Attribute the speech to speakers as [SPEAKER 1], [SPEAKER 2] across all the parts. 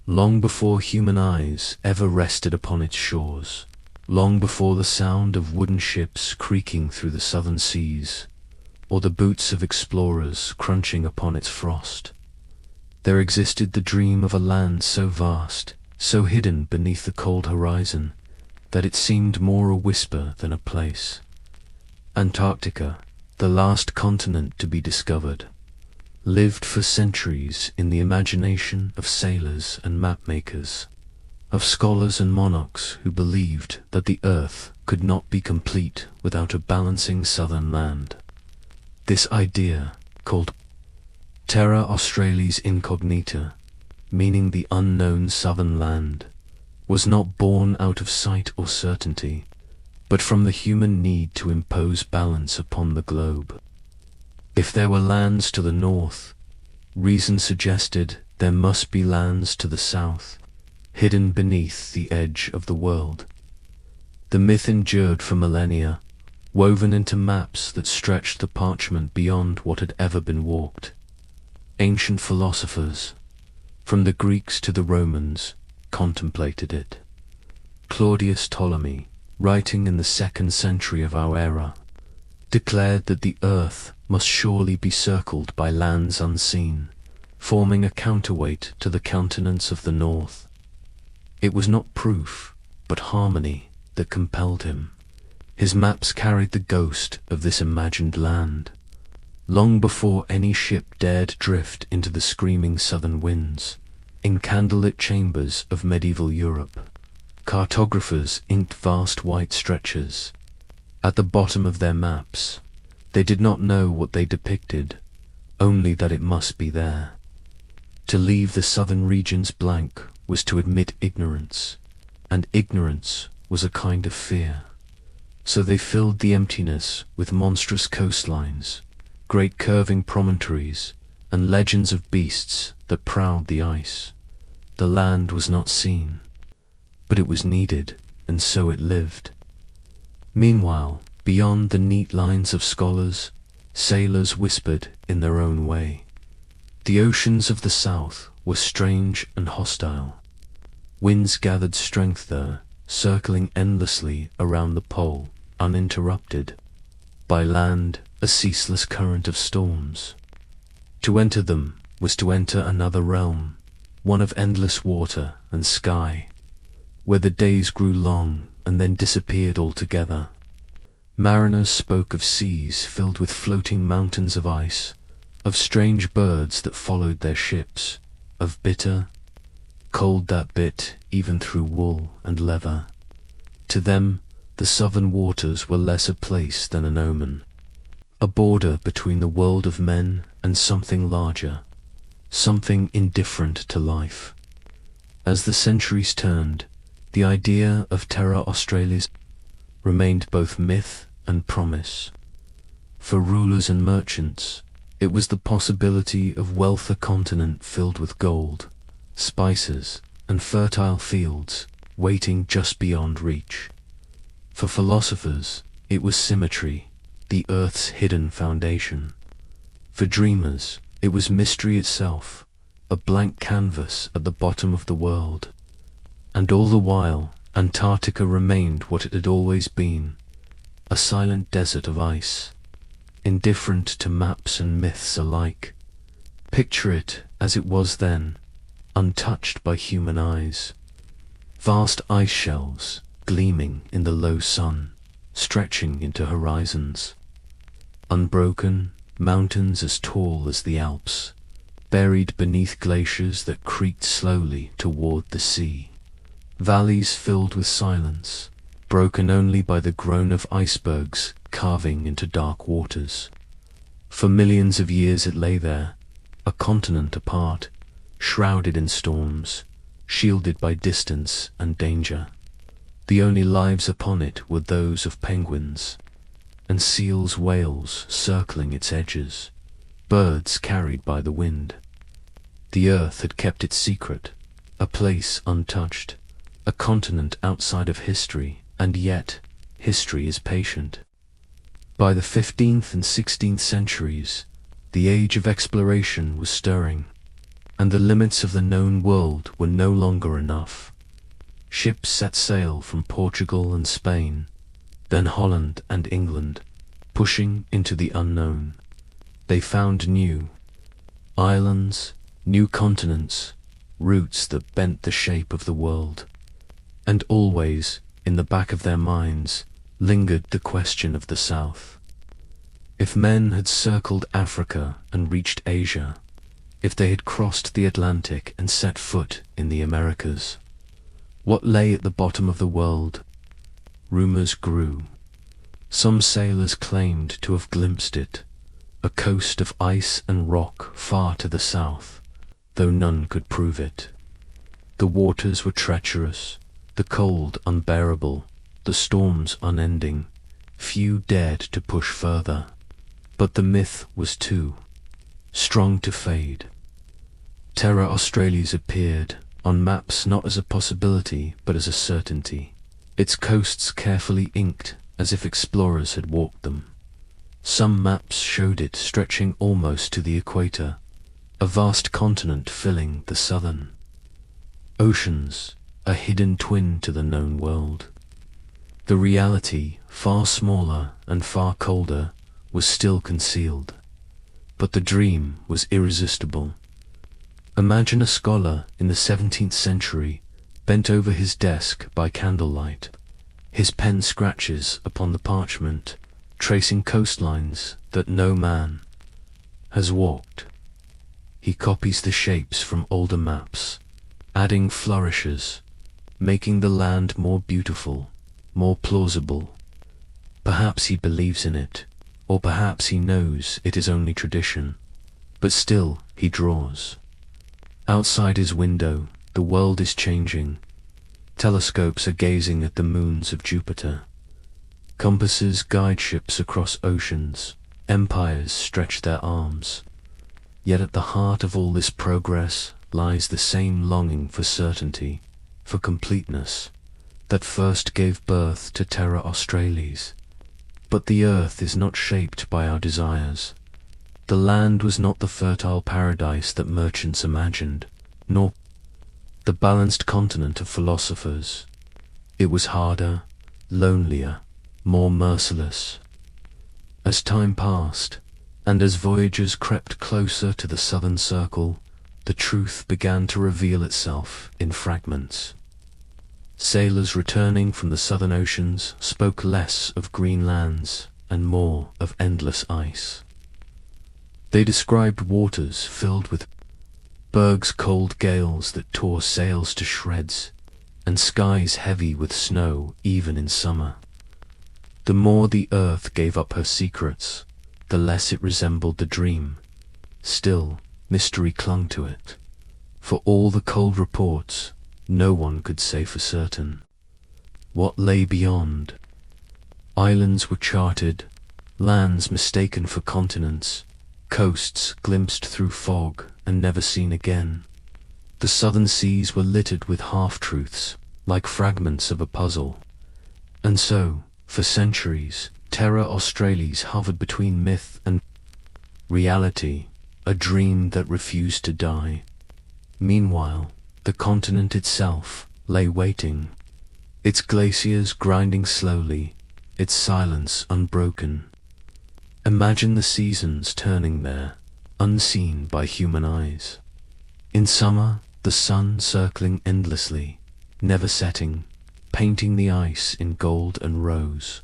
[SPEAKER 1] long before human eyes ever rested upon its shores, long before the sound of wooden ships creaking through the southern seas, or the boots of explorers crunching upon its frost, there existed the dream of a land so vast, so hidden beneath the cold horizon, that it seemed more a whisper than a place. Antarctica, the last continent to be discovered, lived for centuries in the imagination of sailors and mapmakers, of scholars and monarchs who believed that the earth could not be complete without a balancing southern land. This idea, called Terra Australis Incognita, meaning the unknown southern land, was not born out of sight or certainty, but from the human need to impose balance upon the globe. If there were lands to the north, reason suggested there must be lands to the south, hidden beneath the edge of the world. The myth endured for millennia, woven into maps that stretched the parchment beyond what had ever been walked. Ancient philosophers, from the Greeks to the Romans, contemplated it. Claudius Ptolemy, writing in the 2nd century of our era, declared that the earth must surely be circled by lands unseen, forming a counterweight to the continents of the north. It was not proof, but harmony, that compelled him. His maps carried the ghost of this imagined land. Long before any ship dared drift into the screaming southern winds, in candlelit chambers of medieval Europe, cartographers inked vast white stretches. At the bottom of their maps, they did not know what they depicted, only that it must be there. To leave the southern regions blank was to admit ignorance, and ignorance was a kind of fear. So they filled the emptiness with monstrous coastlines, great curving promontories, and legends of beasts that prowled the ice. The land was not seen, but it was needed, and so it lived. Meanwhile, beyond the neat lines of scholars, sailors whispered in their own way. The oceans of the south were strange and hostile. Winds gathered strength there, circling endlessly around the pole, uninterrupted. By land, a ceaseless current of storms. To enter them was to enter another realm, one of endless water and sky, where the days grew long and then disappeared altogether. Mariners spoke of seas filled with floating mountains of ice, of strange birds that followed their ships, of bitter cold that bit even through wool and leather. To them, the southern waters were less a place than an omen, a border between the world of men and something larger, something indifferent to life. As the centuries turned, the idea of Terra Australis remained both myth and promise. For rulers and merchants, it was the possibility of wealth, a continent filled with gold, spices, and fertile fields waiting just beyond reach. For philosophers, it was symmetry, the earth's hidden foundation. For dreamers, it was mystery itself, a blank canvas at the bottom of the world. And all the while, Antarctica remained what it had always been, a silent desert of ice, indifferent to maps and myths alike. Picture it as it was then, untouched by human eyes. Vast ice shelves, gleaming in the low sun, stretching into horizons. Unbroken, mountains as tall as the Alps, buried beneath glaciers that creaked slowly toward the sea. Valleys filled with silence, broken only by the groan of icebergs carving into dark waters. For millions of years it lay there, a continent apart, shrouded in storms, shielded by distance and danger. The only lives upon it were those of penguins, and seals, whales circling its edges, birds carried by the wind. The earth had kept its secret, a place untouched, a continent outside of history, and yet history is patient. By the 15th and 16th centuries, the age of exploration was stirring. and the limits of the known world were no longer enough. Ships set sail from Portugal and Spain, then Holland and England, pushing into the unknown. They found new islands, new continents, routes that bent the shape of the world. And always, in the back of their minds, lingered the question of the South. If men had circled Africa and reached Asia, if they had crossed the Atlantic and set foot in the Americas, what lay at the bottom of the world? Rumors grew. Some sailors claimed to have glimpsed it, a coast of ice and rock far to the south, though none could prove it. The waters were treacherous, the cold unbearable, the storms unending. Few dared to push further, but the myth was too strong to fade. Terra Australis appeared on maps not as a possibility but as a certainty, its coasts carefully inked as if explorers had walked them. Some maps showed it stretching almost to the equator, a vast continent filling the southern oceans, a hidden twin to the known world. The reality, far smaller and far colder, was still concealed, but the dream was irresistible. Imagine a scholar in the 17th century, bent over his desk by candlelight, his pen scratches upon the parchment, tracing coastlines that no man has walked. He copies the shapes from older maps, adding flourishes, making the land more beautiful, more plausible. Perhaps he believes in it, or perhaps he knows it is only tradition, but still he draws. Outside his window, the world is changing. Telescopes are gazing at the moons of Jupiter. Compasses guide ships across oceans. Empires stretch their arms. Yet at the heart of all this progress lies the same longing for certainty, for completeness, that first gave birth to Terra Australis. But the earth is not shaped by our desires. The land was not the fertile paradise that merchants imagined, nor the balanced continent of philosophers. It was harder, lonelier, more merciless. As time passed, and as voyagers crept closer to the southern circle, the truth began to reveal itself in fragments. Sailors returning from the southern oceans spoke less of green lands and more of endless ice. They described waters filled with bergs, cold gales that tore sails to shreds, and skies heavy with snow even in summer. The more the earth gave up her secrets, the less it resembled the dream. Still, mystery clung to it. For all the cold reports, no one could say for certain what lay beyond. Islands were charted, lands mistaken for continents, coasts glimpsed through fog and never seen again. The southern seas were littered with half-truths, like fragments of a puzzle. And so, for centuries, Terra Australis hovered between myth and reality, a dream that refused to die. Meanwhile, the continent itself lay waiting, its glaciers grinding slowly, its silence unbroken. Imagine the seasons turning there, unseen by human eyes. In summer, the sun circling endlessly, never setting, painting the ice in gold and rose.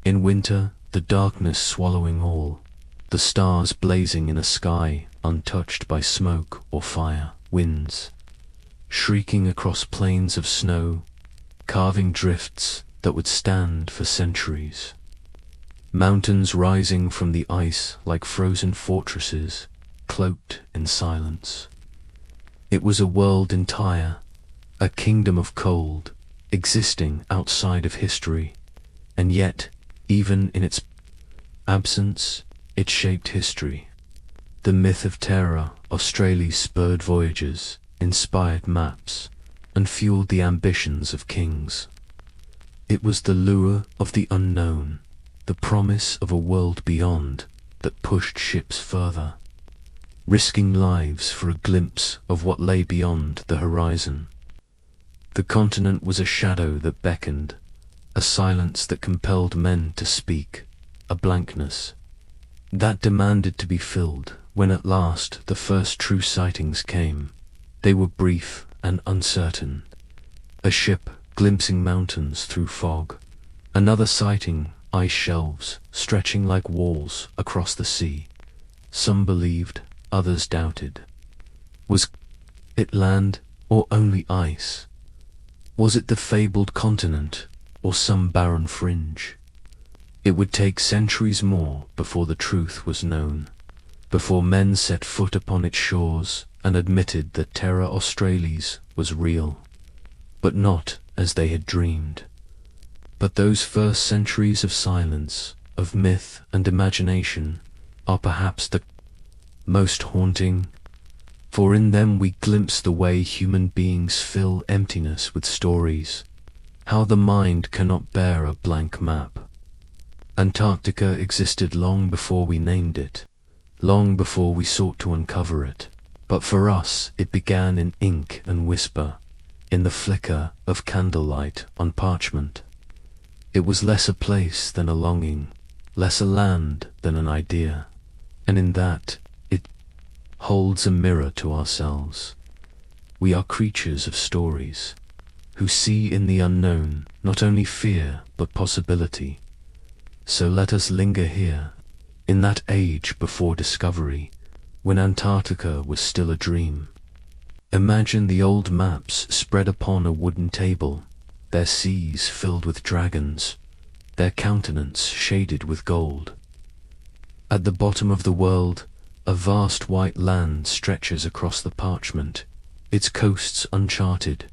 [SPEAKER 1] In winter, the darkness swallowing all, the stars blazing in a sky untouched by smoke or fire. Winds shrieking across plains of snow, carving drifts that would stand for centuries. Mountains rising from the ice like frozen fortresses, cloaked in silence. It was a world entire, a kingdom of cold, existing outside of history, and yet, even in its absence, it shaped history. The myth of Terra Australis spurred voyages, inspired maps, and fueled the ambitions of kings. It was the lure of the unknown, the promise of a world beyond, that pushed ships further. risking lives for a glimpse of what lay beyond the horizon. The continent was a shadow that beckoned, a silence that compelled men to speak, a blankness that demanded to be filled. When at last the first true sightings came, they were brief and uncertain. A ship glimpsing mountains through fog, another sighting ice shelves stretching like walls across the sea. Some believed, others doubted. Was it land or only ice? Was it the fabled continent or some barren fringe? It would take centuries more before the truth was known, before men set foot upon its shores and admitted that Terra Australis was real, but not as they had dreamed. But those first centuries of silence, of myth and imagination, are perhaps the most haunting, for in them we glimpse the way human beings fill emptiness with stories, how the mind cannot bear a blank map. Antarctica existed long before we named it, long before we sought to uncover it, but for us it began in ink and whisper, in the flicker of candlelight on parchment. It was less a place than a longing, less a land than an idea, and in that it holds a mirror to ourselves. We are creatures of stories, who see in the unknown not only fear but possibility. So let us linger here, in that age before discovery, when Antarctica was still a dream. Imagine the old maps spread upon a wooden table, their seas filled with dragons, their countenance shaded with gold. At the bottom of the world, a vast white land stretches across the parchment, its coasts uncharted,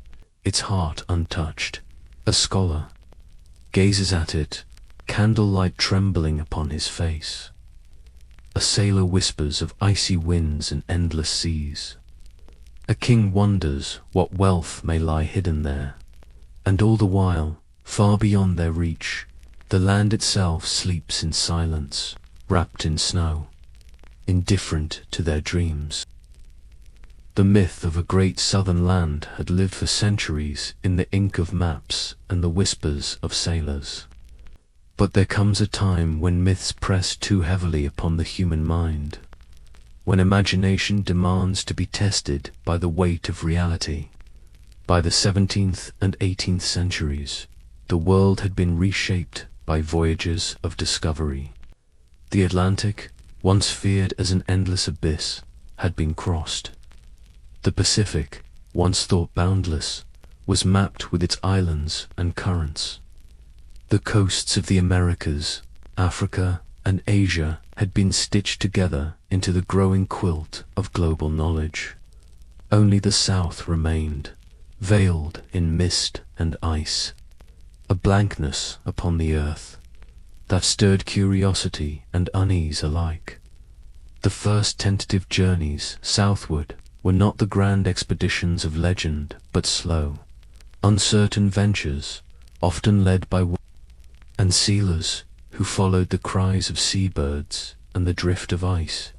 [SPEAKER 1] its heart untouched. A scholar gazes at it, candlelight trembling upon his face. A sailor whispers of icy winds and endless seas. A king wonders what wealth may lie hidden there, and all the while, far beyond their reach, the land itself sleeps in silence, wrapped in snow, indifferent to their dreams. The myth of a great southern land had lived for centuries in the ink of maps and the whispers of sailors. But there comes a time when myths press too heavily upon the human mind, when imagination demands to be tested by the weight of reality. By the 17th and 18th centuries, the world had been reshaped by voyages of discovery. The Atlantic, once feared as an endless abyss, had been crossed. The Pacific, once thought boundless, was mapped with its islands and currents. The coasts of the Americas, Africa, and Asia had been stitched together into the growing quilt of global knowledge. Only the South remained, veiled in mist and ice, a blankness upon the earth that stirred curiosity and unease alike. The first tentative journeys southward were not the grand expeditions of legend, but slow, uncertain ventures, often led by and sealers who followed the cries of seabirds and the drift of ice.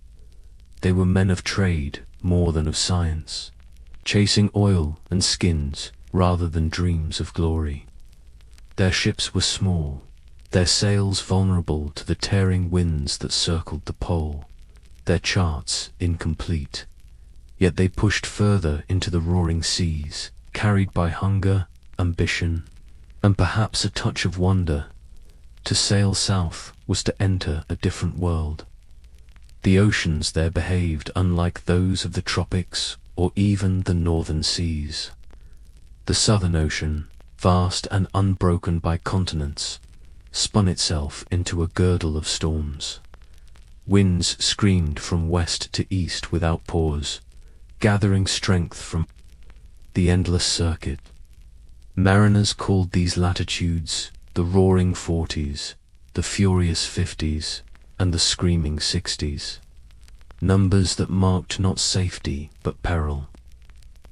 [SPEAKER 1] They were men of trade more than of science, chasing oil and skins rather than dreams of glory. Their ships were small, their sails vulnerable to the tearing winds that circled the pole, their charts incomplete. Yet they pushed further into the roaring seas, carried by hunger, ambition, and perhaps a touch of wonder. To sail south was to enter a different world. The oceans there behaved unlike those of the tropics or even the northern seas. The Southern Ocean, vast and unbroken by continents, spun itself into a girdle of storms. Winds screamed from west to east without pause, gathering strength from the endless circuit. Mariners called these latitudes the roaring 40s, the furious 50s, and the screaming 60s, numbers that marked not safety but peril.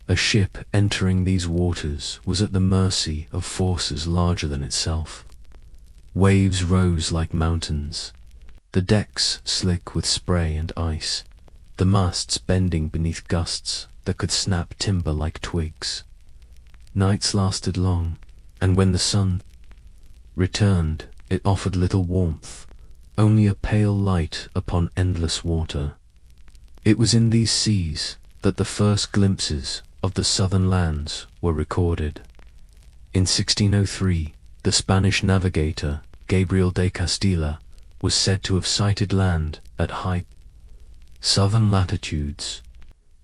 [SPEAKER 1] A ship entering these waters was at the mercy of forces larger than itself. Waves rose like mountains, the decks slick with spray and ice, the masts bending beneath gusts that could snap timber like twigs. Nights lasted long, and when the sun returned, it offered little warmth, only a pale light upon endless water. It was in these seas that the first glimpses of the southern lands were recorded. In 1603, the Spanish navigator Gabriel de Castilla was said to have sighted land at high southern latitudes.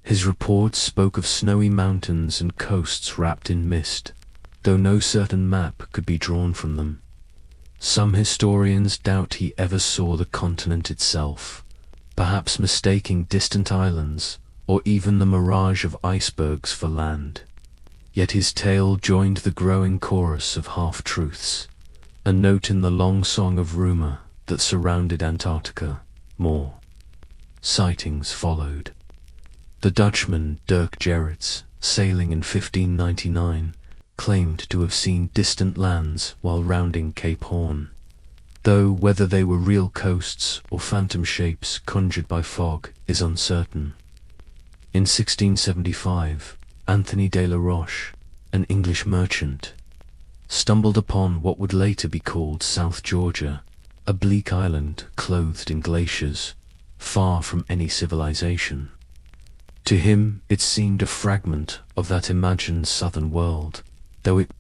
[SPEAKER 1] His reports spoke of snowy mountains and coasts wrapped in mist, though no certain map could be drawn from them. Some historians doubt he ever saw the continent itself, perhaps mistaking distant islands or even the mirage of icebergs for land. Yet his tale joined the growing chorus of half-truths, a note in the long song of rumor that surrounded Antarctica. More sightings followed. The Dutchman Dirk Gerrits, sailing in 1599, claimed to have seen distant lands while rounding Cape Horn, though whether they were real coasts or phantom shapes conjured by fog is uncertain. In 1675, Anthony de la Roche, an English merchant, stumbled upon what would later be called South Georgia, a bleak island clothed in glaciers, far from any civilization. To him it seemed a fragment of that imagined southern world, though it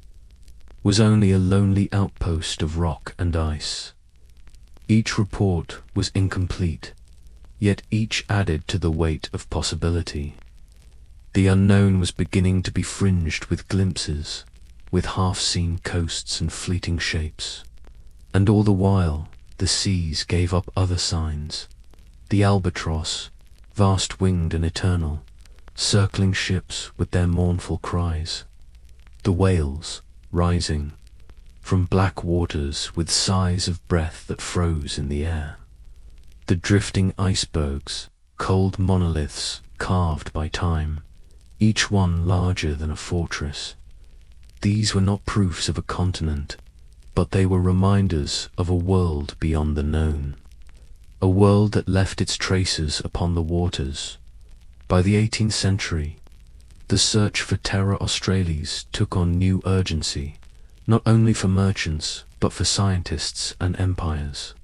[SPEAKER 1] was only a lonely outpost of rock and ice. Each report was incomplete, yet each added to the weight of possibility. The unknown was beginning to be fringed with glimpses, with half-seen coasts and fleeting shapes. And all the while, the seas gave up other signs. The albatross, vast-winged and eternal, circling ships with their mournful cries. The whales, rising from black waters with sighs of breath that froze in the air. The drifting icebergs, cold monoliths carved by time, each one larger than a fortress. These were not proofs of a continent, but they were reminders of a world beyond the known, a world that left its traces upon the waters. By the 18th century, the search for Terra Australis took on new urgency, not only for merchants, but for scientists and empires.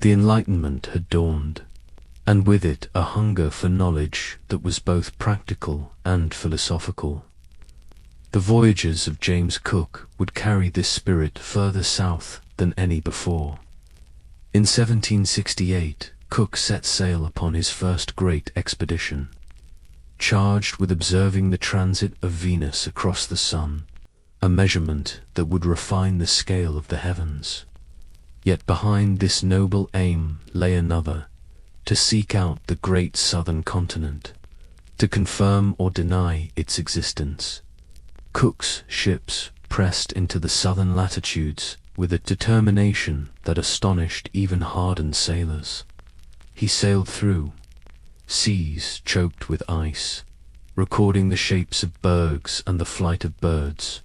[SPEAKER 1] The Enlightenment had dawned, and with it a hunger for knowledge that was both practical and philosophical. The voyages of James Cook would carry this spirit further south than any before. In 1768, Cook set sail upon his first great expedition, charged with observing the transit of Venus across the sun, a measurement that would refine the scale of the heavens. Yet behind this noble aim lay another, to seek out the great southern continent, to confirm or deny its existence. Cook's ships pressed into the southern latitudes with a determination that astonished even hardened sailors. He sailed through seas choked with ice, recording the shapes of bergs and the flight of birds,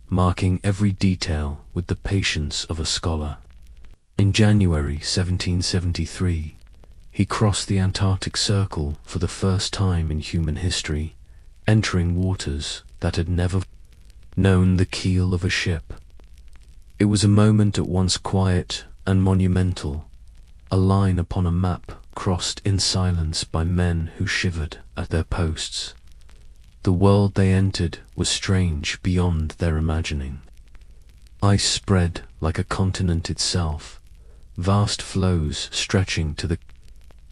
[SPEAKER 1] marking every detail with the patience of a scholar. In January 1773, he crossed the Antarctic Circle for the first time in human history, entering waters that had never known the keel of a ship. It was a moment at once quiet and monumental, a line upon a map crossed in silence by men who shivered at their posts. The world they entered was strange beyond their imagining. Ice spread like a continent itself, vast floes stretching to the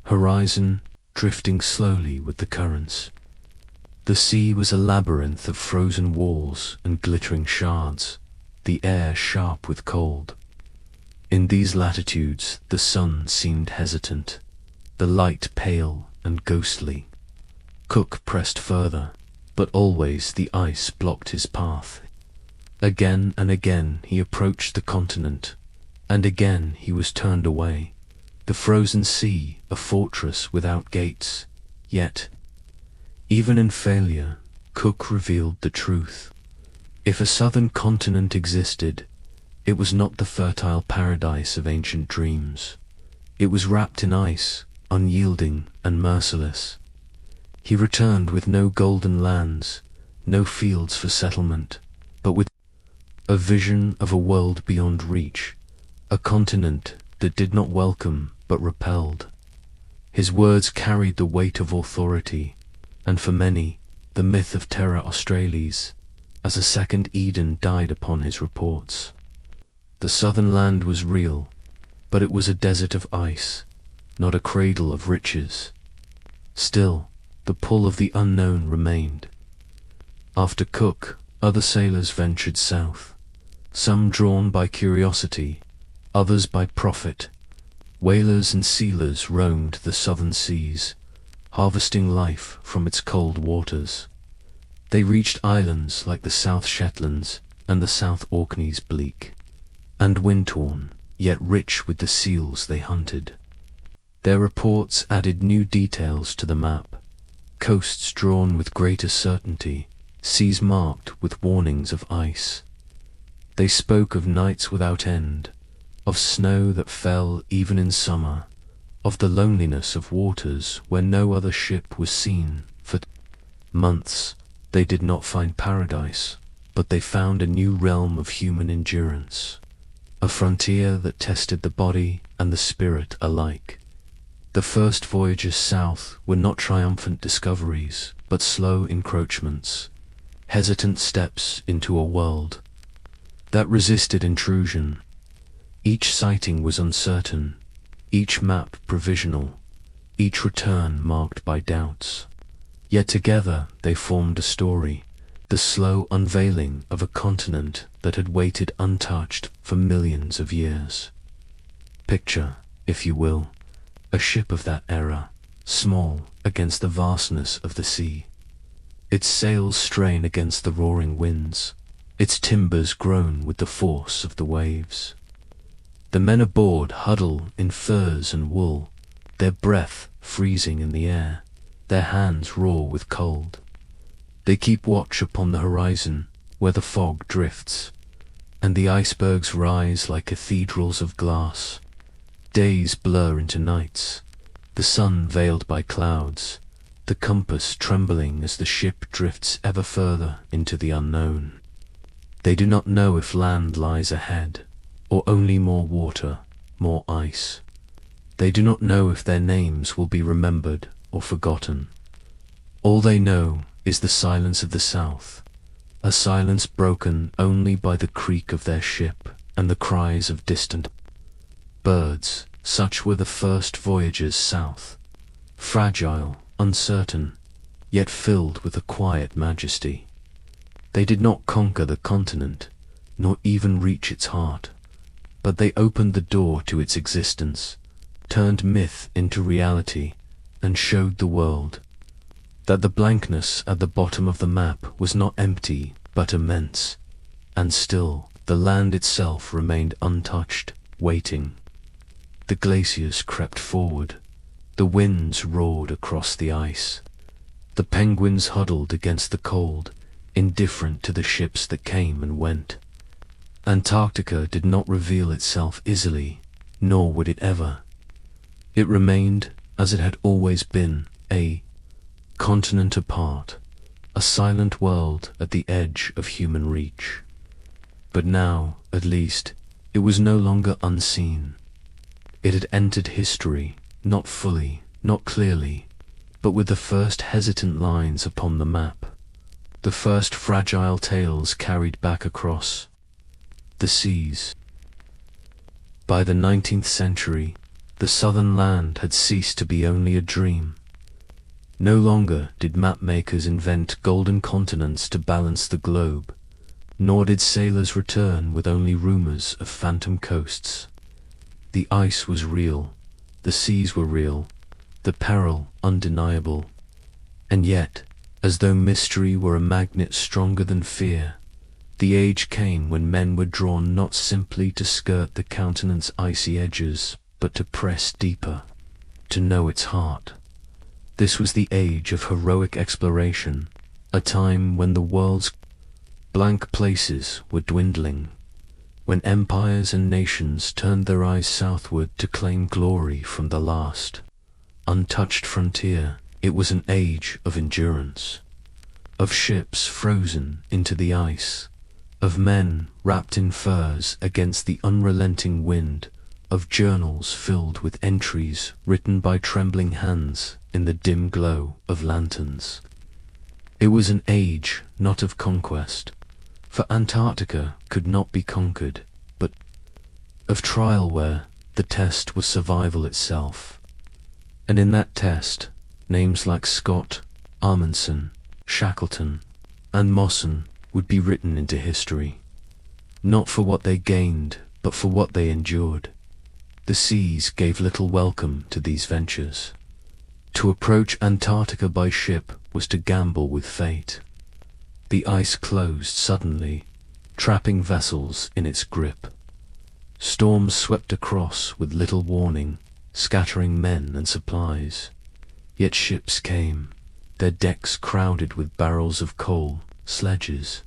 [SPEAKER 1] horizon, drifting slowly with the currents. The sea was a labyrinth of frozen walls and glittering shards, the air sharp with cold. In these latitudes the sun seemed hesitant, the light pale and ghostly. Cook pressed further, but always the ice blocked his path. Again and again he approached the continent, and again he was turned away. The frozen sea, a fortress without gates, yet, even in failure, Cook revealed the truth. If a southern continent existed, it was not the fertile paradise of ancient dreams. It was wrapped in ice, unyielding and merciless. He returned with no golden lands, no fields for settlement, but with a vision of a world beyond reach, a continent that did not welcome but repelled. His words carried the weight of authority, and for many, the myth of Terra Australis, as a second Eden, died upon his reports. The southern land was real, but it was a desert of ice, not a cradle of riches. Still, the pull of the unknown remained. After Cook, other sailors ventured south, some drawn by curiosity, others by profit. Whalers and sealers roamed the southern seas, harvesting life from its cold waters. They reached islands like the South Shetlands and the South Orkneys, bleak and wind-torn, yet rich with the seals they hunted. Their reports added new details to the map, coasts drawn with greater certainty, seas marked with warnings of ice. They spoke of nights without end, of snow that fell even in summer, of the loneliness of waters where no other ship was seen. For months they did not find paradise, but they found a new realm of human endurance, a frontier that tested the body and the spirit alike. The first voyages south were not triumphant discoveries, but slow encroachments, hesitant steps into a world that resisted intrusion. Each sighting was uncertain, each map provisional, each return marked by doubts. Yet together they formed a story, the slow unveiling of a continent that had waited untouched for millions of years. Picture, if you will, a ship of that era, small against the vastness of the sea. Its sails strain against the roaring winds, its timbers groan with the force of the waves. The men aboard huddle in furs and wool, their breath freezing in the air, their hands raw with cold. They keep watch upon the horizon, where the fog drifts, and the icebergs rise like cathedrals of glass. Days blur into nights, the sun veiled by clouds, the compass trembling as the ship drifts ever further into the unknown. They do not know if land lies ahead, or only more water, more ice. They do not know if their names will be remembered or forgotten. All they know is the silence of the south, a silence broken only by the creak of their ship and the cries of distant birds. Such were the first voyages south, fragile, uncertain, yet filled with a quiet majesty. They did not conquer the continent, nor even reach its heart, but they opened the door to its existence, turned myth into reality, and showed the world that the blankness at the bottom of the map was not empty but immense, and still the land itself remained untouched, waiting. The glaciers crept forward, the winds roared across the ice, the penguins huddled against the cold, indifferent to the ships that came and went. Antarctica did not reveal itself easily, nor would it ever. It remained, as it had always been, a continent apart, a silent world at the edge of human reach. But now, at least, it was no longer unseen. It had entered history, not fully, not clearly, but with the first hesitant lines upon the map, the first fragile tales carried back across the seas. By the 19th century, the southern land had ceased to be only a dream. No longer did mapmakers invent golden continents to balance the globe, nor did sailors return with only rumors of phantom coasts. The ice was real, the seas were real, the peril undeniable, and yet, as though mystery were a magnet stronger than fear, the age came when men were drawn not simply to skirt the continent's icy edges, but to press deeper, to know its heart. This was the age of heroic exploration, a time when the world's blank places were dwindling, when empires and nations turned their eyes southward to claim glory from the last. untouched frontier. It was an age of endurance, of ships frozen into the ice, of men wrapped in furs against the unrelenting wind, of journals filled with entries written by trembling hands in the dim glow of lanterns. It was an age not of conquest, for Antarctica could not be conquered, but of trial where the test was survival itself. And in that test, names like Scott, Amundsen, Shackleton, and Mawson would be written into history, not for what they gained, but for what they endured. The seas gave little welcome to these ventures. To approach Antarctica by ship was to gamble with fate. The ice closed suddenly, trapping vessels in its grip. Storms swept across with little warning, scattering men and supplies. Yet ships came, their decks crowded with barrels of coal, sledges,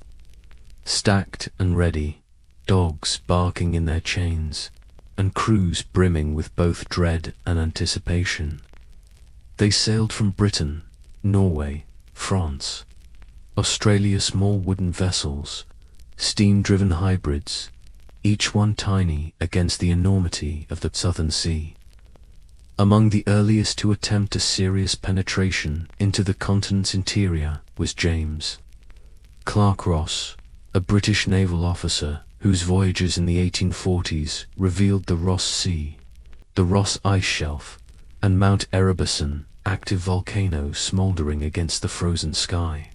[SPEAKER 1] stacked and ready, dogs barking in their chains, and crews brimming with both dread and anticipation. They sailed from Britain, Norway, France, Australia, small wooden vessels, steam-driven hybrids, each one tiny against the enormity of the southern sea. Among the earliest to attempt a serious penetration into the continent's interior was James Clark Ross, a British naval officer whose voyages in the 1840s revealed the Ross Sea, the Ross Ice Shelf, and Mount Erebus, active volcano smouldering against the frozen sky.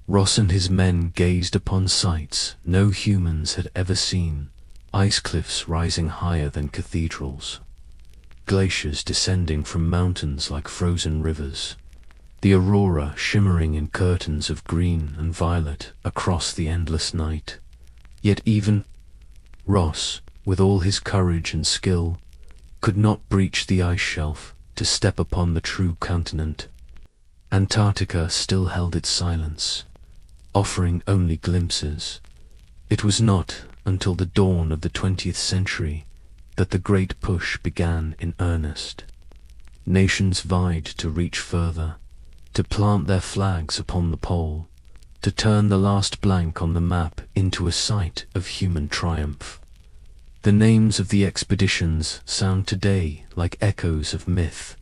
[SPEAKER 1] Ross and his men gazed upon sights no humans had ever seen, ice cliffs rising higher than cathedrals, glaciers descending from mountains like frozen rivers, the aurora shimmering in curtains of green and violet across the endless night. Yet even Ross, with all his courage and skill, could not breach the ice shelf to step upon the true continent. Antarctica still held its silence, offering only glimpses. It was not until the dawn of the 20th century that the great push began in earnest. Nations vied to reach further, to plant their flags upon the pole, to turn the last blank on the map into a site of human triumph. The names of the expeditions sound today like echoes of myth.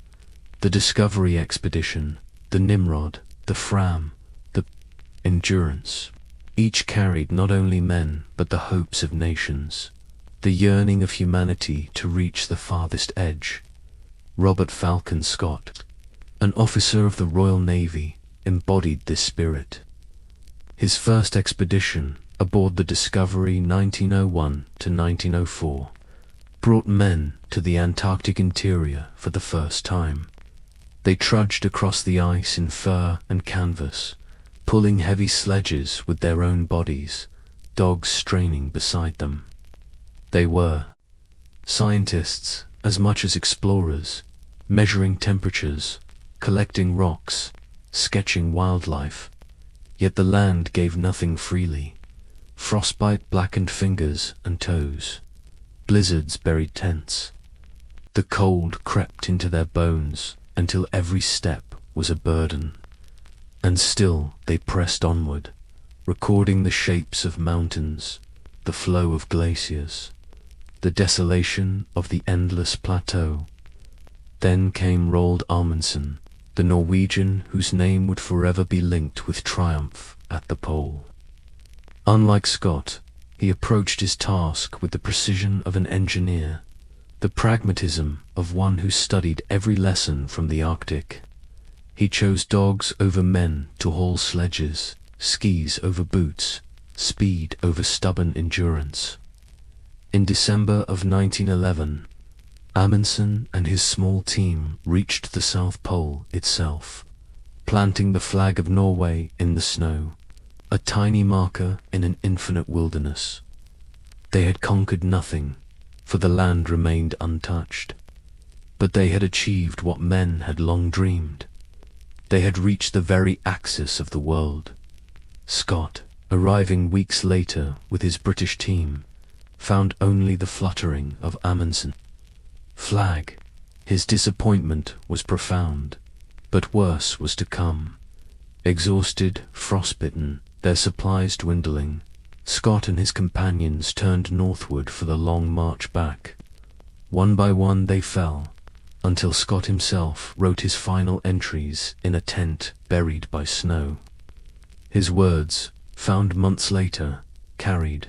[SPEAKER 1] The Discovery Expedition, the Nimrod, the Fram, the Endurance. Each carried not only men, but the hopes of nations, the yearning of humanity to reach the farthest edge. Robert Falcon Scott, an officer of the Royal Navy, embodied this spirit. His first expedition, aboard the Discovery 1901 to 1904, brought men to the Antarctic interior for the first time. They trudged across the ice in fur and canvas, pulling heavy sledges with their own bodies, dogs straining beside them. They were scientists as much as explorers, measuring temperatures, collecting rocks, sketching wildlife. Yet the land gave nothing freely. Frostbite blackened fingers and toes. Blizzards buried tents. The cold crept into their bones until every step was a burden. And still they pressed onward, recording the shapes of mountains, the flow of glaciers, the desolation of the endless plateau. Then came Roald Amundsen, the Norwegian whose name would forever be linked with triumph at the pole. Unlike Scott, he approached his task with the precision of an engineer, the pragmatism of one who studied every lesson from the Arctic. He chose dogs over men to haul sledges, skis over boots, speed over stubborn endurance. In December of 1911, Amundsen and his small team reached the South Pole itself, planting the flag of Norway in the snow, a tiny marker in an infinite wilderness. They had conquered nothing, for the land remained untouched. But they had achieved what men had long dreamed. They had reached the very axis of the world. Scott, arriving weeks later with his British team, found only the fluttering of Amundsen's flag, His disappointment was profound, but worse was to come. Exhausted, frostbitten, their supplies dwindling, Scott and his companions turned northward for the long march back. One by one they fell, until Scott himself wrote his final entries in a tent buried by snow. His words, found months later, carried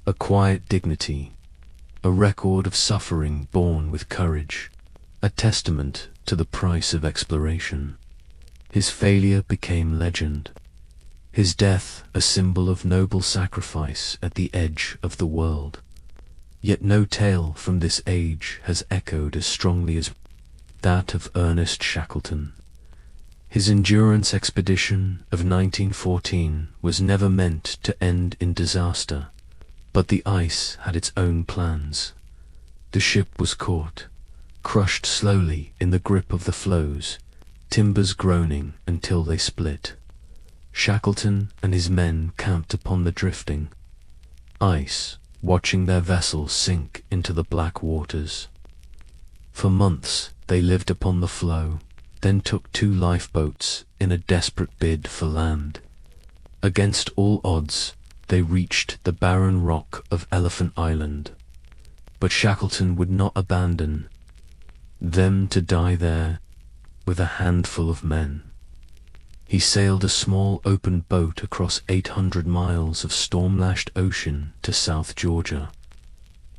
[SPEAKER 1] a quiet dignity, a record of suffering borne with courage, a testament to the price of exploration. His failure became legend, his death a symbol of noble sacrifice at the edge of the world. Yet no tale from this age has echoed as strongly as that of Ernest Shackleton. His endurance expedition of 1914 was never meant to end in disaster, but the ice had its own plans. The ship was caught, crushed slowly in the grip of the floes, timbers groaning until they split. Shackleton and his men camped upon the drifting ice, watching their vessel sink into the black waters. For months they lived upon the floe, then took 2 lifeboats in a desperate bid for land. Against all odds, they reached the barren rock of Elephant Island, but Shackleton would not abandon them to die there with a handful of men. He sailed a small open boat across 800 miles of storm-lashed ocean to South Georgia.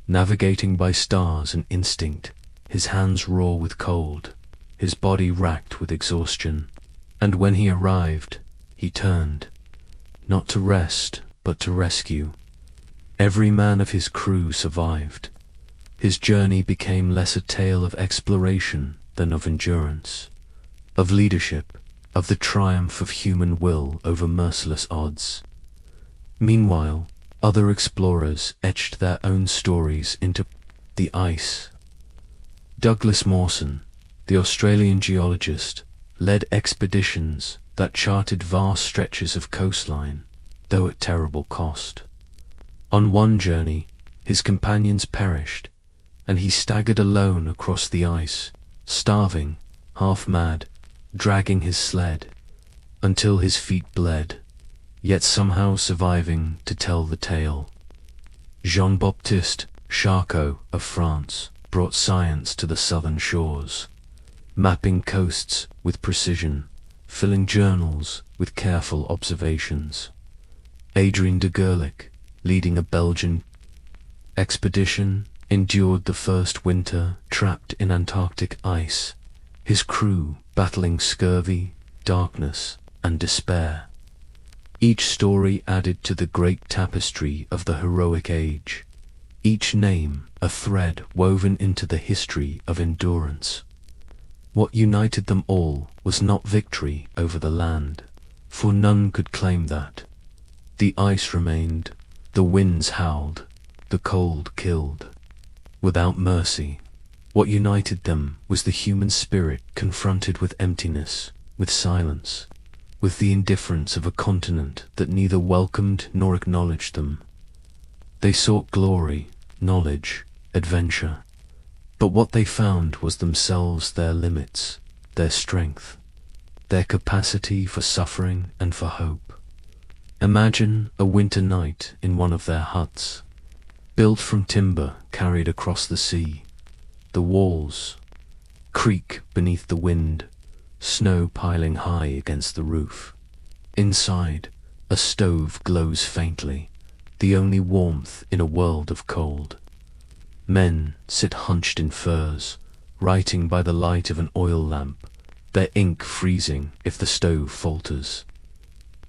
[SPEAKER 1] Navigating by stars and instinct, his hands raw with cold, his body racked with exhaustion. And when he arrived, he turned, not to rest, but to rescue. Every man of his crew survived. His journey became less a tale of exploration than of endurance, of leadership, of the triumph of human will over merciless odds. Meanwhile, other explorers etched their own stories into the ice. Douglas Mawson, the Australian geologist, led expeditions that charted vast stretches of coastline, though at terrible cost. On one journey, his companions perished, and he staggered alone across the ice, starving, half-mad, dragging his sled, until his feet bled, yet somehow surviving to tell the tale. Jean-Baptiste Charcot of France brought science to the southern shores, mapping coasts with precision, filling journals with careful observations. Adrien de Gerlache, leading a Belgian expedition, endured the first winter trapped in Antarctic ice, his crew battling scurvy, darkness, and despair. Each story added to the great tapestry of the heroic age, each name a thread woven into the history of endurance. What united them all was not victory over the land, for none could claim that. The ice remained, the winds howled, the cold killed, without mercy. What united them was the human spirit confronted with emptiness, with silence, with the indifference of a continent that neither welcomed nor acknowledged them. They sought glory, knowledge, adventure, but what they found was themselves their limits, their strength, their capacity for suffering and for hope. Imagine a winter night in one of their huts, built from timber carried across the sea. The walls creak beneath the wind, snow piling high against the roof. Inside, a stove glows faintly, the only warmth in a world of cold. Men sit hunched in furs, writing by the light of an oil lamp, their ink freezing if the stove falters.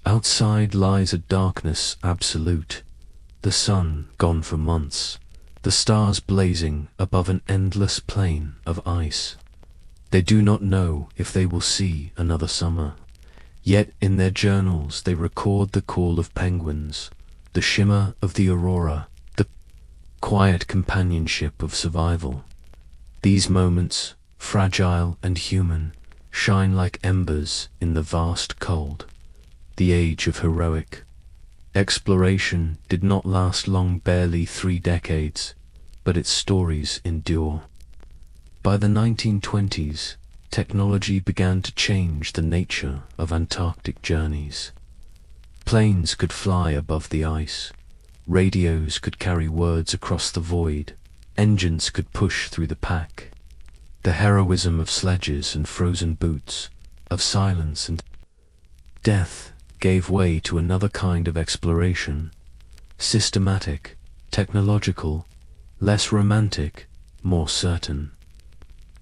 [SPEAKER 1] Outside lies a darkness absolute, the sun gone for months, the stars blazing above an endless plain of ice. They do not know if they will see another summer, yet in their journals they record the call of penguins, the shimmer of the aurora, the quiet companionship of survival. These moments, fragile and human, shine like embers in the vast cold. The age of heroic exploration did not last long, barely 3 decades, but its stories endure. By the 1920s, technology began to change the nature of Antarctic journeys. Planes could fly above the ice, radios could carry words across the void, engines could push through the pack. The heroism of sledges and frozen boots, of silence and death, gave way to another kind of exploration, systematic, technological, less romantic, more certain.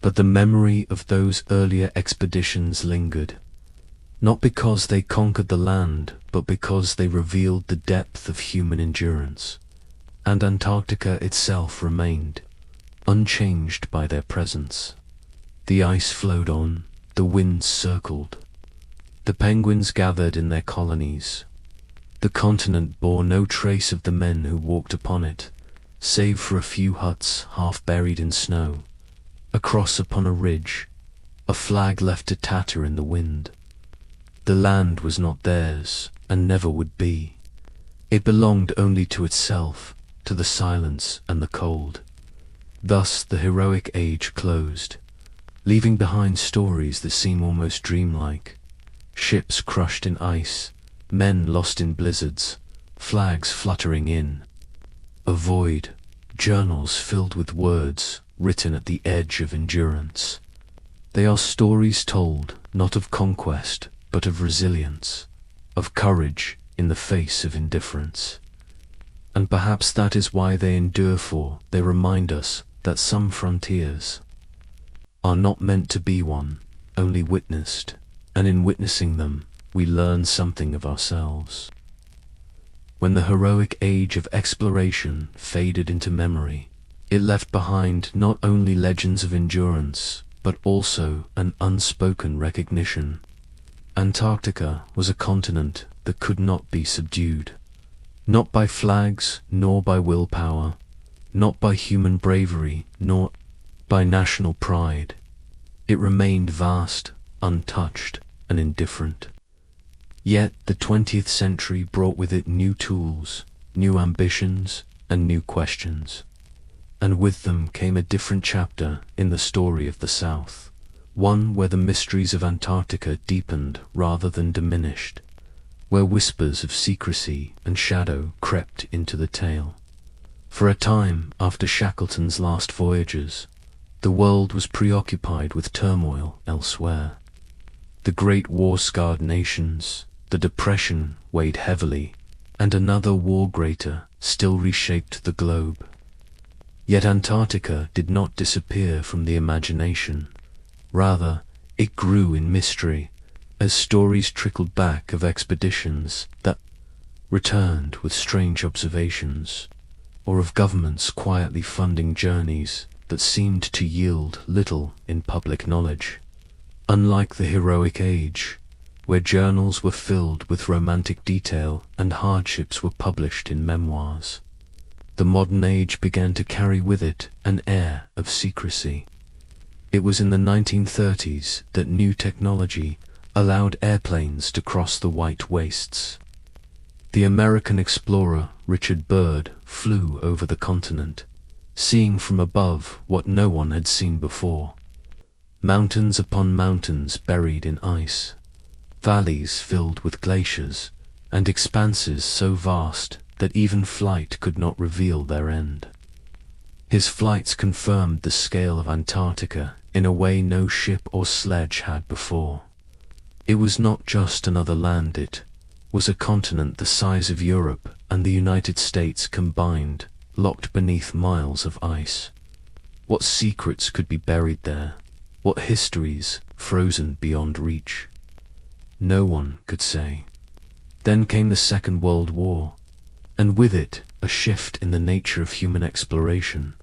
[SPEAKER 1] But the memory of those earlier expeditions lingered, not because they conquered the land, but because they revealed the depth of human endurance, and Antarctica itself remained, unchanged by their presence. The ice flowed on, the winds circled, the penguins gathered in their colonies. The continent bore no trace of the men who walked upon it, save for a few huts half buried in snow, a cross upon a ridge, a flag left to tatter in the wind. The land was not theirs, and never would be. It belonged only to itself, to the silence and the cold. Thus the heroic age closed, leaving behind stories that seem almost dreamlike. Ships crushed in ice, men lost in blizzards, flags fluttering in a void, journals filled with words written at the edge of endurance. They are stories told not of conquest, but of resilience, of courage in the face of indifference. And perhaps that is why they endure, for they remind us that some frontiers are not meant to be one, only witnessed, and in witnessing them, we learn something of ourselves. When the heroic age of exploration faded into memory, it left behind not only legends of endurance, but also an unspoken recognition. Antarctica was a continent that could not be subdued, not by flags, nor by willpower, not by human bravery, nor by national pride. It remained vast, untouched, and indifferent. Yet the 20th century brought with it new tools, new ambitions, and new questions. And with them came a different chapter in the story of the South, one where the mysteries of Antarctica deepened rather than diminished, where whispers of secrecy and shadow crept into the tale. For a time after Shackleton's last voyages, the world was preoccupied with turmoil elsewhere. The great war-scarred nations, the Depression weighed heavily, and another war greater still reshaped the globe. Yet Antarctica did not disappear from the imagination. Rather, it grew in mystery, as stories trickled back of expeditions that returned with strange observations, or of governments quietly funding journeys that seemed to yield little in public knowledge. Unlike the heroic age, where journals were filled with romantic detail and hardships were published in memoirs, the modern age began to carry with it an air of secrecy. It was in the 1930s that new technology allowed airplanes to cross the white wastes. The American explorer Richard Byrd flew over the continent, seeing from above what no one had seen before. Mountains upon mountains buried in ice, valleys filled with glaciers, and expanses so vast that even flight could not reveal their end. His flights confirmed the scale of Antarctica in a way no ship or sledge had before. It was not just another land, it was a continent the size of Europe and the United States combined, locked beneath miles of ice. What secrets could be buried there? What histories frozen beyond reach? No one could say. Then came the Second World War, and with it a shift in the nature of human exploration.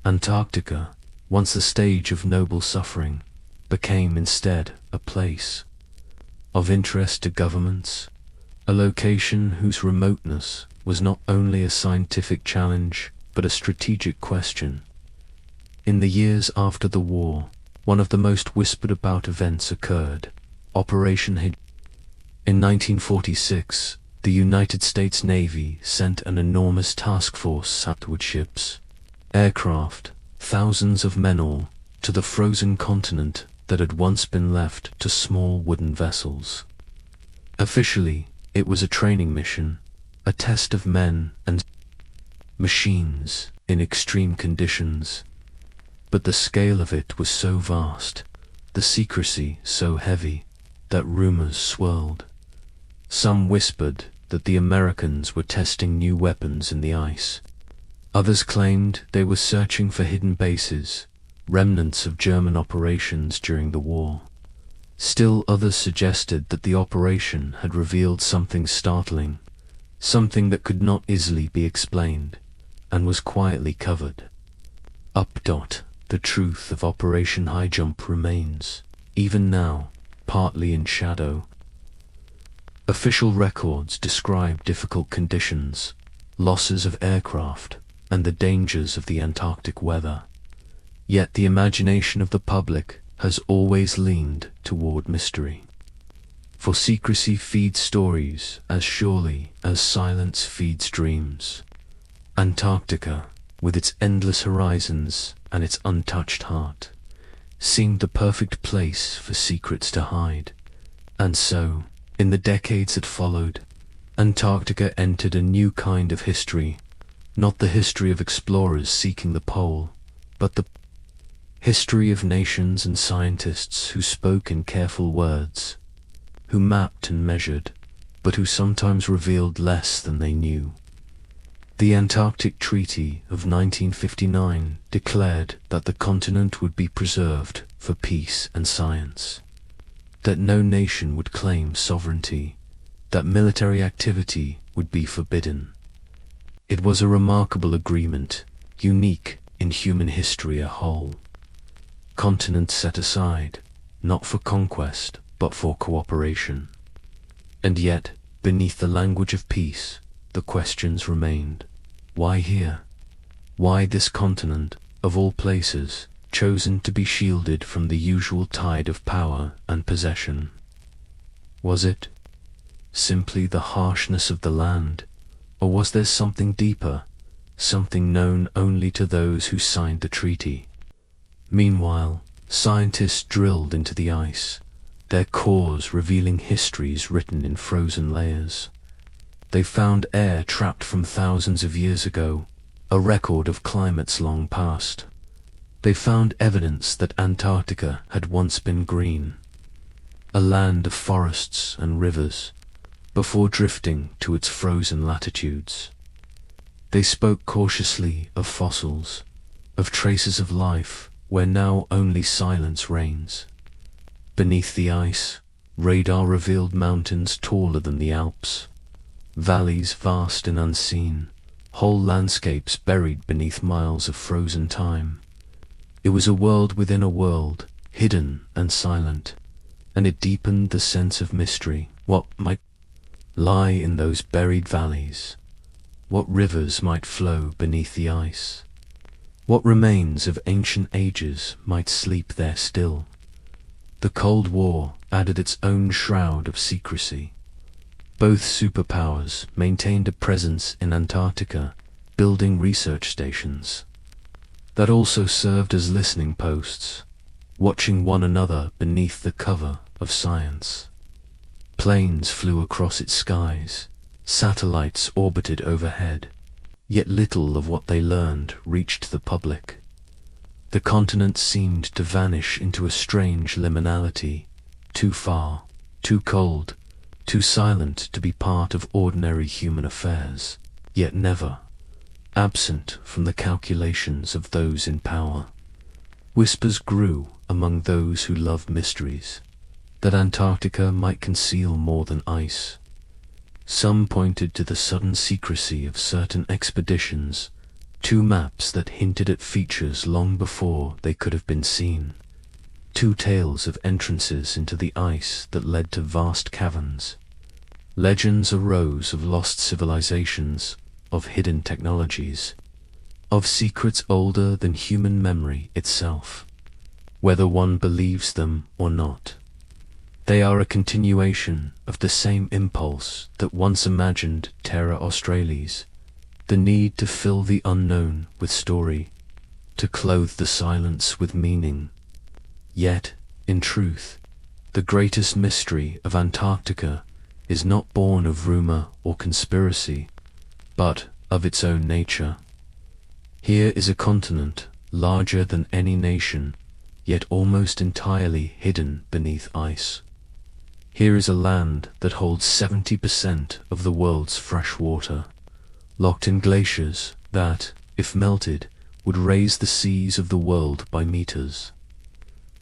[SPEAKER 1] Antarctica, once the stage of noble suffering, became instead a place of interest to governments, a location whose remoteness was not only a scientific challenge but a strategic question. In the years after the war, one of the most whispered about events occurred, Operation Hid. In 1946, the United States Navy sent an enormous task force southward, ships, aircraft, thousands of men, all to the frozen continent that had once been left to small wooden vessels. Officially, it was a training mission, a test of men and machines in extreme conditions. But the scale of it was so vast, the secrecy so heavy, that rumors swirled. Some whispered that the Americans were testing new weapons in the ice. Others claimed they were searching for hidden bases, remnants of German operations during the war. Still others suggested that the operation had revealed something startling, something that could not easily be explained, and was quietly covered. The truth of Operation High Jump remains, even now, partly in shadow. Official records describe difficult conditions, losses of aircraft, and the dangers of the Antarctic weather. Yet the imagination of the public has always leaned toward mystery. For secrecy feeds stories as surely as silence feeds dreams. Antarctica, with its endless horizons and its untouched heart, seemed the perfect place for secrets to hide. And so, in the decades that followed, Antarctica entered a new kind of history, not the history of explorers seeking the pole, but the history of nations and scientists who spoke in careful words, who mapped and measured, but who sometimes revealed less than they knew. The Antarctic Treaty of 1959 declared that the continent would be preserved for peace and science, that no nation would claim sovereignty, that military activity would be forbidden. It was a remarkable agreement, unique in human history a whole. Continents set aside, not for conquest, but for cooperation. And yet, beneath the language of peace, the questions remained. Why here? Why this continent, of all places, chosen to be shielded from the usual tide of power and possession? Was it simply the harshness of the land, or was there something deeper, something known only to those who signed the treaty? Meanwhile, scientists drilled into the ice, their cores revealing histories written in frozen layers. They found air trapped from thousands of years ago, a record of climates long past. They found evidence that Antarctica had once been green, a land of forests and rivers, before drifting to its frozen latitudes. They spoke cautiously of fossils, of traces of life where now only silence reigns. Beneath the ice, radar revealed mountains taller than the Alps, valleys vast and unseen, whole landscapes buried beneath miles of frozen time. It was a world within a world, hidden and silent, and it deepened the sense of mystery. What might lie in those buried valleys? What rivers might flow beneath the ice? What remains of ancient ages might sleep there still? The Cold War added its own shroud of secrecy. Both superpowers maintained a presence in Antarctica, building research stations that also served as listening posts, watching one another beneath the cover of science. Planes flew across its skies, satellites orbited overhead, yet little of what they learned reached the public. The continent seemed to vanish into a strange liminality, too far, too cold, too silent to be part of ordinary human affairs, yet never absent from the calculations of those in power. Whispers grew among those who loved mysteries, that Antarctica might conceal more than ice. Some pointed to the sudden secrecy of certain expeditions, two maps that hinted at features long before they could have been seen, two tales of entrances into the ice that led to vast caverns. Legends arose of lost civilizations, of hidden technologies, of secrets older than human memory itself, whether one believes them or not. They are a continuation of the same impulse that once imagined Terra Australis, the need to fill the unknown with story, to clothe the silence with meaning. Yet, in truth, the greatest mystery of Antarctica is not born of rumor or conspiracy, but of its own nature. Here is a continent larger than any nation, yet almost entirely hidden beneath ice. Here is a land that holds 70% of the world's fresh water, locked in glaciers that, if melted, would raise the seas of the world by meters.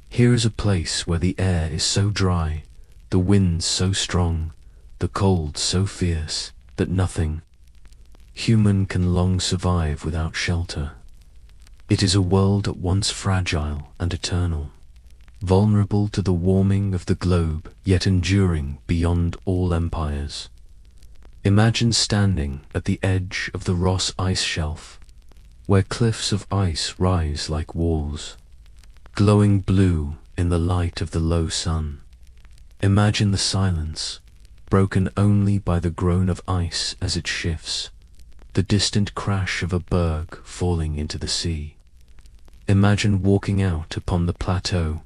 [SPEAKER 1] Here is a place where the air is so dry, the winds so strong, the cold so fierce, that nothing human can long survive without shelter. It is a world at once fragile and eternal, vulnerable to the warming of the globe, yet enduring beyond all empires. Imagine standing at the edge of the Ross ice shelf, where cliffs of ice rise like walls, glowing blue in the light of the low sun. Imagine the silence, broken only by the groan of ice as it shifts, the distant crash of a berg falling into the sea. Imagine walking out upon the plateau,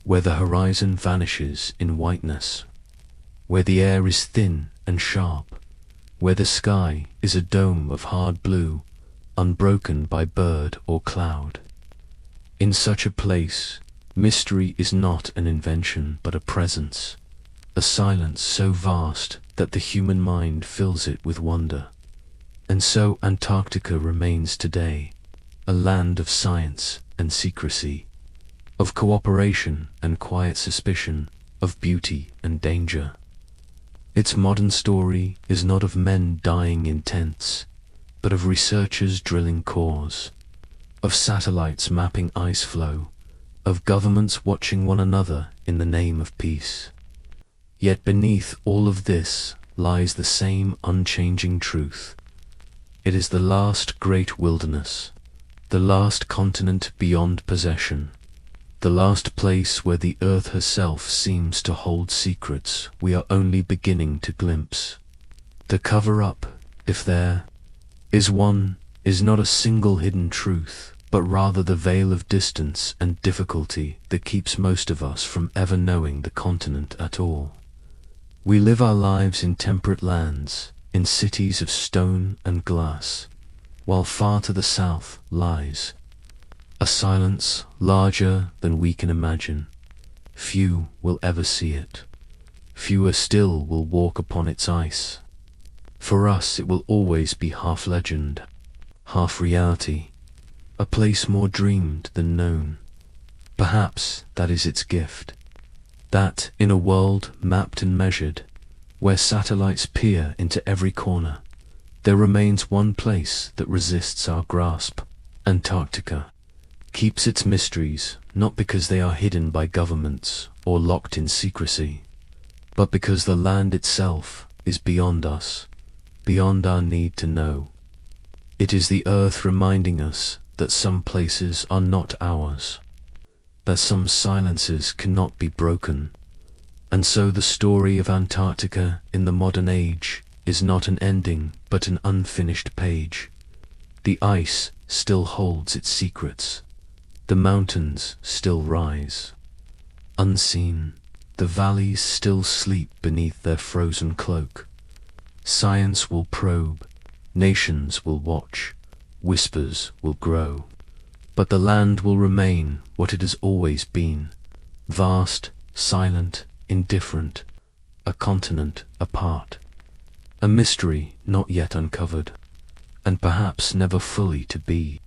[SPEAKER 1] where the horizon vanishes in whiteness, where the air is thin and sharp, where the sky is a dome of hard blue, unbroken by bird or cloud. In such a place, mystery is not an invention but a presence, a silence so vast that the human mind fills it with wonder. And so Antarctica remains today, a land of science and secrecy, of cooperation and quiet suspicion, of beauty and danger. Its modern story is not of men dying in tents, but of researchers drilling cores, of satellites mapping ice flow, of governments watching one another in the name of peace. Yet beneath all of this lies the same unchanging truth. It is the last great wilderness, the last continent beyond possession, the last place where the earth herself seems to hold secrets we are only beginning to glimpse. The cover-up, if there is one, is not a single hidden truth, but rather the veil of distance and difficulty that keeps most of us from ever knowing the continent at all. We live our lives in temperate lands, in cities of stone and glass, while far to the south lies a silence larger than we can imagine. Few will ever see it. Fewer still will walk upon its ice. For us it will always be half legend, half reality, a place more dreamed than known. Perhaps that is its gift, that in a world mapped and measured, where satellites peer into every corner, there remains one place that resists our grasp. Antarctica keeps its mysteries not because they are hidden by governments or locked in secrecy, but because the land itself is beyond us, beyond our need to know. It is the earth reminding us that some places are not ours, that some silences cannot be broken. And so the story of Antarctica in the modern age is not an ending but an unfinished page. The ice still holds its secrets. The mountains still rise unseen. The valleys still sleep beneath their frozen cloak. Science will probe, nations will watch, whispers will grow, but the land will remain what it has always been, vast, silent, indifferent, a continent apart, a mystery not yet uncovered, and perhaps never fully to be.